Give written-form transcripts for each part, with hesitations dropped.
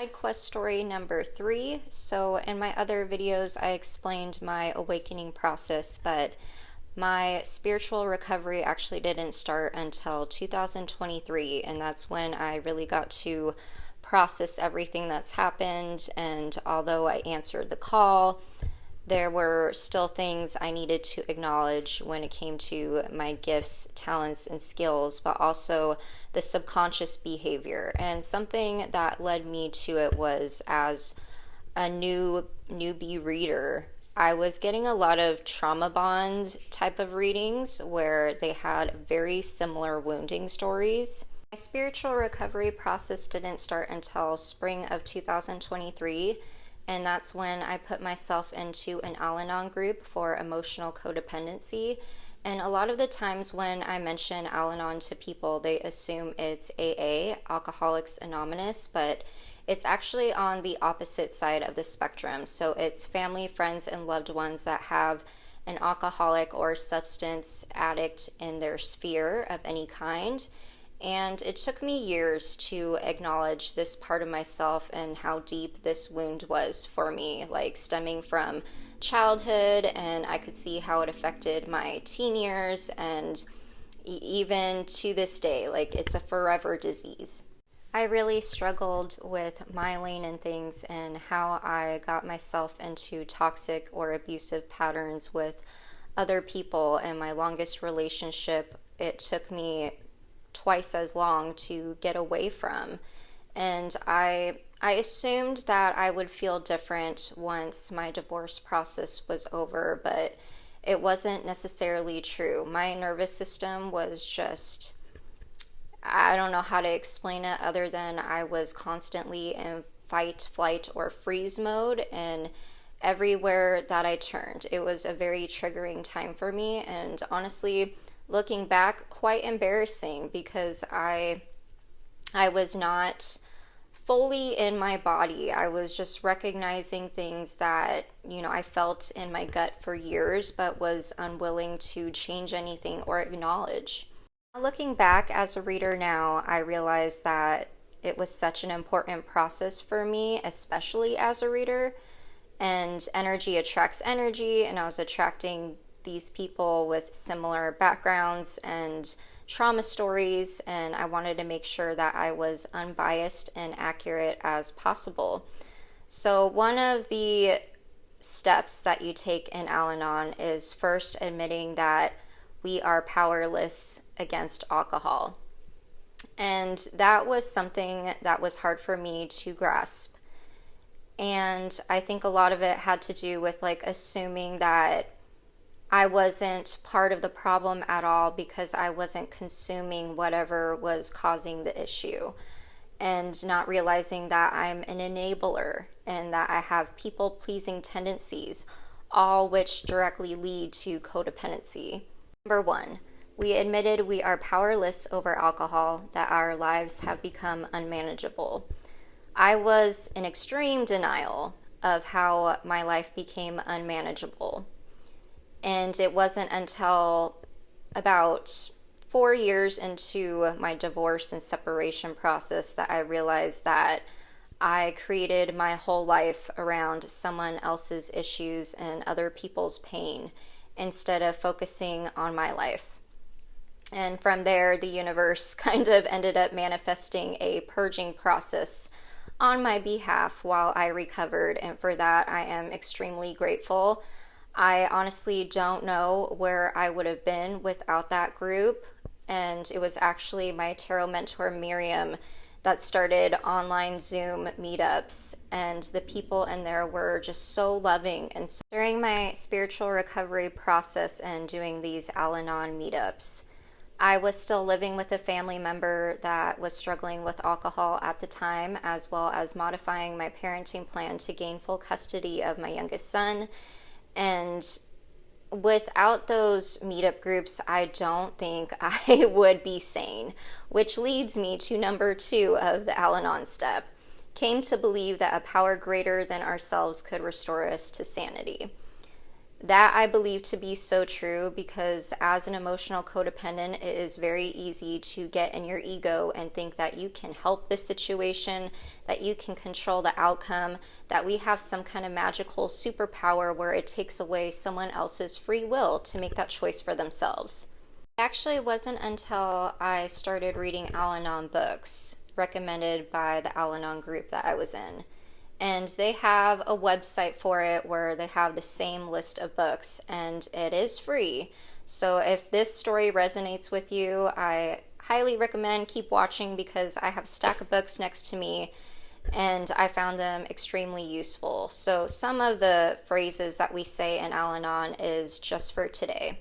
Side quest story number 3. So in my other videos I explained my awakening process, but my spiritual recovery actually didn't start until 2023, and that's when I really got to process everything that's happened. And although I answered the call, there were still things I needed to acknowledge when it came to my gifts, talents, and skills, but also the subconscious behavior. And something that led me to it was, as a newbie reader, I was getting a lot of trauma bond type of readings where they had very similar wounding stories. My spiritual recovery process didn't start until spring of 2023. And that's when I put myself into an Al-Anon group for emotional codependency. And a lot of the times when I mention Al-Anon to people, they assume it's AA, Alcoholics Anonymous, but it's actually on the opposite side of the spectrum. So it's family, friends, and loved ones that have an alcoholic or substance addict in their sphere of any kind. And it took me years to acknowledge this part of myself and how deep this wound was for me, like stemming from childhood, and I could see how it affected my teen years, and even to this day, like it's a forever disease. I really struggled with myelin and things, and how I got myself into toxic or abusive patterns with other people. And my longest relationship, it took me twice as long to get away from. And I assumed that I would feel different once my divorce process was over, but it wasn't necessarily true. My nervous system was just, I don't know how to explain it other than I was constantly in fight, flight, or freeze mode, and everywhere that I turned. It was a very triggering time for me, and honestly, looking back, quite embarrassing, because I was not fully in my body. I was just recognizing things that, I felt in my gut for years, but was unwilling to change anything or acknowledge. Looking back as a reader now, I realized that it was such an important process for me, especially as a reader. And energy attracts energy, and I was attracting these people with similar backgrounds and trauma stories, and I wanted to make sure that I was unbiased and accurate as possible. So one of the steps that you take in Al-Anon is first admitting that we are powerless against alcohol. And that was something that was hard for me to grasp. And I think a lot of it had to do with assuming that I wasn't part of the problem at all because I wasn't consuming whatever was causing the issue, and not realizing that I'm an enabler and that I have people-pleasing tendencies, all which directly lead to codependency. Number 1, we admitted we are powerless over alcohol, that our lives have become unmanageable. I was in extreme denial of how my life became unmanageable. And it wasn't until about 4 years into my divorce and separation process that I realized that I created my whole life around someone else's issues and other people's pain instead of focusing on my life. And from there, the universe kind of ended up manifesting a purging process on my behalf while I recovered, and for that I am extremely grateful. I honestly don't know where I would have been without that group, and it was actually my tarot mentor Miriam that started online Zoom meetups, and the people in there were just so loving. And so during my spiritual recovery process and doing these Al-Anon meetups, I was still living with a family member that was struggling with alcohol at the time, as well as modifying my parenting plan to gain full custody of my youngest son. And without those meetup groups, I don't think I would be sane, which leads me to number 2 of the Al-Anon step. Came to believe that a power greater than ourselves could restore us to sanity. That I believe to be so true because as an emotional codependent, it is very easy to get in your ego and think that you can help this situation, that you can control the outcome, that we have some kind of magical superpower where it takes away someone else's free will to make that choice for themselves. It actually wasn't until I started reading Al-Anon books recommended by the Al-Anon group that I was in. And they have a website for it where they have the same list of books, and it is free. So if this story resonates with you, I highly recommend keep watching because I have a stack of books next to me and I found them extremely useful. So some of the phrases that we say in Al-Anon is just for today.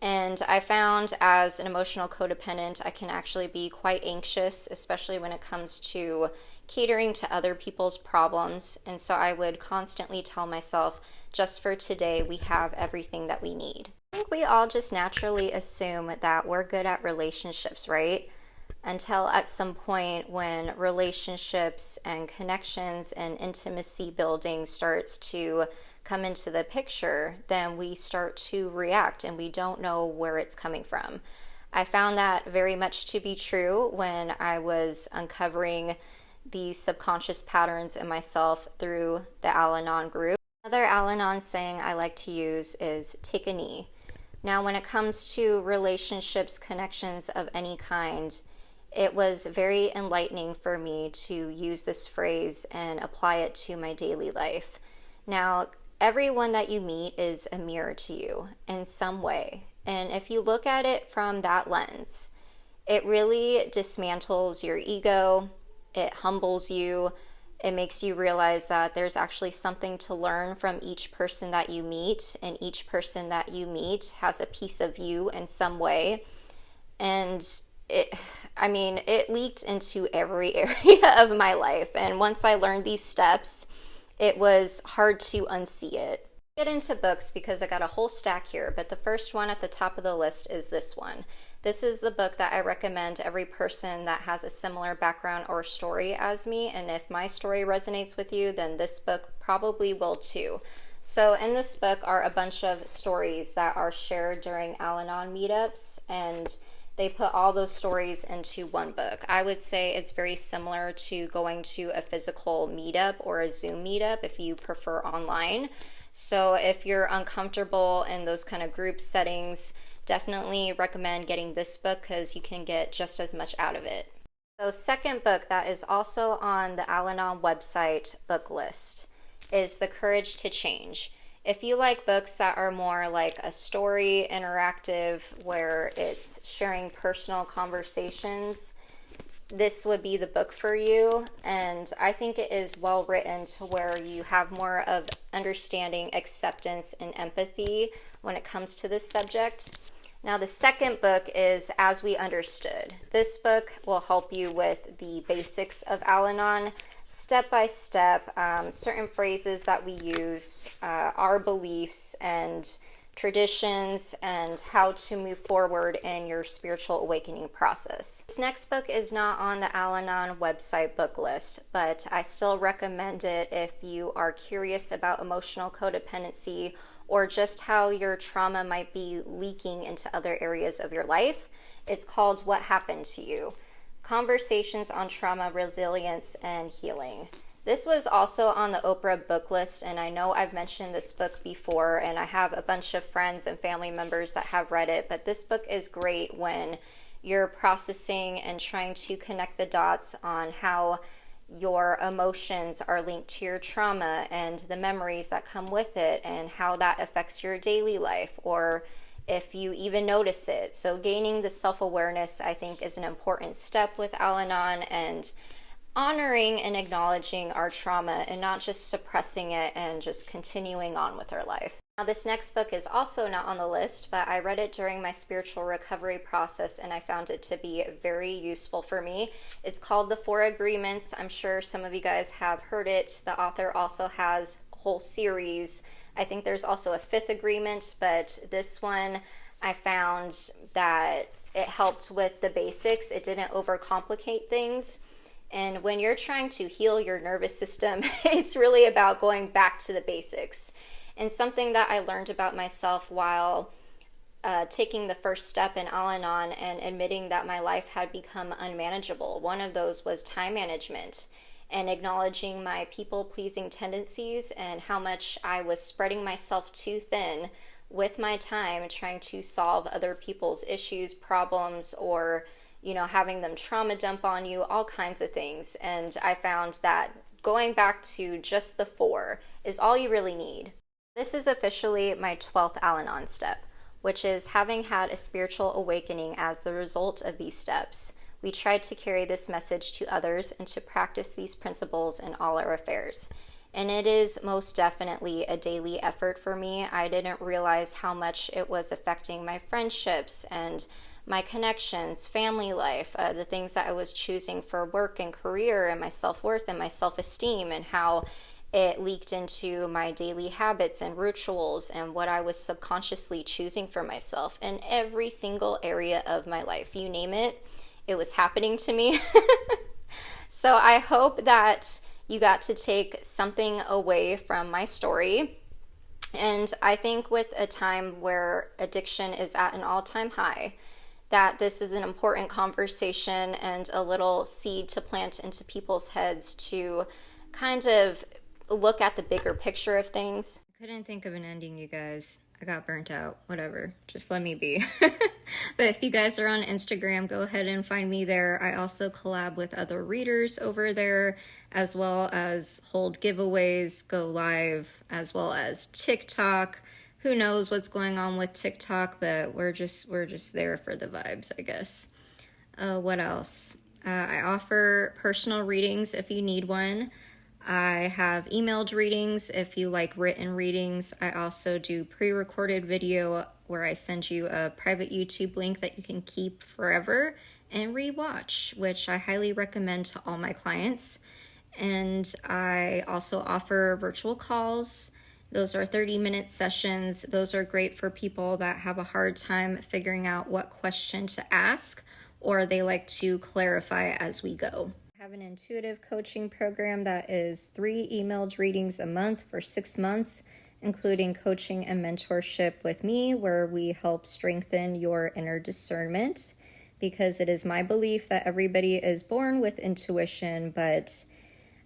And I found as an emotional codependent, I can actually be quite anxious, especially when it comes to catering to other people's problems. And so I would constantly tell myself, just for today, we have everything that we need. I think we all just naturally assume that we're good at relationships, right? Until at some point when relationships and connections and intimacy building starts to come into the picture, then we start to react and we don't know where it's coming from. I found that very much to be true when I was uncovering these subconscious patterns in myself through the Al-Anon group. Another Al-Anon saying I like to use is take a knee. Now, when it comes to relationships, connections of any kind, it was very enlightening for me to use this phrase and apply it to my daily life. Now, everyone that you meet is a mirror to you in some way. And if you look at it from that lens, it really dismantles your ego. It humbles you. It makes you realize that there's actually something to learn from each person that you meet, and each person that you meet has a piece of you in some way. And it leaked into every area of my life. And once I learned these steps, it was hard to unsee it. Get into books because I got a whole stack here, but the first one at the top of the list is this one. This is the book that I recommend every person that has a similar background or story as me, and if my story resonates with you, then this book probably will too. So in this book are a bunch of stories that are shared during Al-Anon meetups, and they put all those stories into one book. I would say it's very similar to going to a physical meetup or a Zoom meetup if you prefer online. So if you're uncomfortable in those kind of group settings, definitely recommend getting this book because you can get just as much out of it. So second book that is also on the Al-Anon website book list is The Courage to Change. If you like books that are more like a story, interactive, where it's sharing personal conversations, this would be the book for you. And I think it is well written to where you have more of understanding, acceptance, and empathy when it comes to this subject. Now, the second book is As We Understood. This book will help you with the basics of Al-Anon, step by step, certain phrases that we use, our beliefs and traditions, and how to move forward in your spiritual awakening process. This next book is not on the Al-Anon website book list, but I still recommend it if you are curious about emotional codependency or just how your trauma might be leaking into other areas of your life. It's called What Happened to You? Conversations on Trauma, Resilience, and Healing. This was also on the Oprah book list, and I know I've mentioned this book before, and I have a bunch of friends and family members that have read it, but this book is great when you're processing and trying to connect the dots on how your emotions are linked to your trauma and the memories that come with it and how that affects your daily life, or if you even notice it. So gaining the self-awareness, I think, is an important step with Al-Anon, and honoring and acknowledging our trauma and not just suppressing it and just continuing on with our life. Now, this next book is also not on the list, but I read it during my spiritual recovery process and I found it to be very useful for me. It's called The Four Agreements. I'm sure some of you guys have heard it. The author also has a whole series. I think there's also a fifth agreement, but this one I found that it helped with the basics. It didn't overcomplicate things. And when you're trying to heal your nervous system, it's really about going back to the basics. And something that I learned about myself while taking the first step in Al-Anon and admitting that my life had become unmanageable. One of those was time management and acknowledging my people-pleasing tendencies and how much I was spreading myself too thin with my time trying to solve other people's issues, problems, or having them trauma dump on you, all kinds of things. And I found that going back to just the 4 is all you really need. This is officially my 12th Al-Anon step, which is having had a spiritual awakening as the result of these steps. We tried to carry this message to others and to practice these principles in all our affairs. And it is most definitely a daily effort for me. I didn't realize how much it was affecting my friendships and my connections, family life, the things that I was choosing for work and career, and my self-worth and my self-esteem, and how it leaked into my daily habits and rituals and what I was subconsciously choosing for myself in every single area of my life. You name it, it was happening to me. So I hope that you got to take something away from my story. And I think with a time where addiction is at an all-time high, that this is an important conversation and a little seed to plant into people's heads to kind of look at the bigger picture of things. I couldn't think of an ending, you guys. I got burnt out. Whatever. Just let me be. But if you guys are on Instagram, go ahead and find me there. I also collab with other readers over there, as well as hold giveaways, go live, as well as TikTok. Who knows what's going on with TikTok, but we're just there for the vibes, I guess. What else? I offer personal readings if you need one. I have emailed readings if you like written readings. I also do pre-recorded video where I send you a private YouTube link that you can keep forever and rewatch, which I highly recommend to all my clients. And I also offer virtual calls. Those are 30-minute sessions. Those are great for people that have a hard time figuring out what question to ask, or they like to clarify as we go. I have an intuitive coaching program that is 3 emailed readings a month for 6 months, including coaching and mentorship with me, where we help strengthen your inner discernment, because it is my belief that everybody is born with intuition, but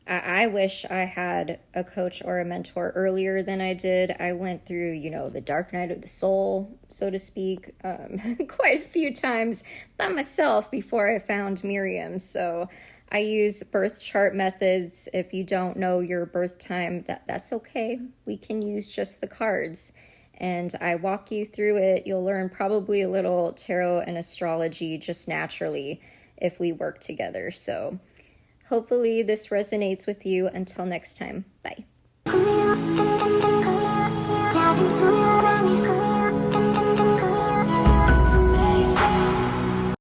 I wish I had a coach or a mentor earlier than I did. I went through, the dark night of the soul, so to speak, quite a few times by myself before I found Miriam. So I use birth chart methods. If you don't know your birth time, that's okay. We can use just the cards. And I walk you through it. You'll learn probably a little tarot and astrology just naturally if we work together. So hopefully this resonates with you. Until next time, bye.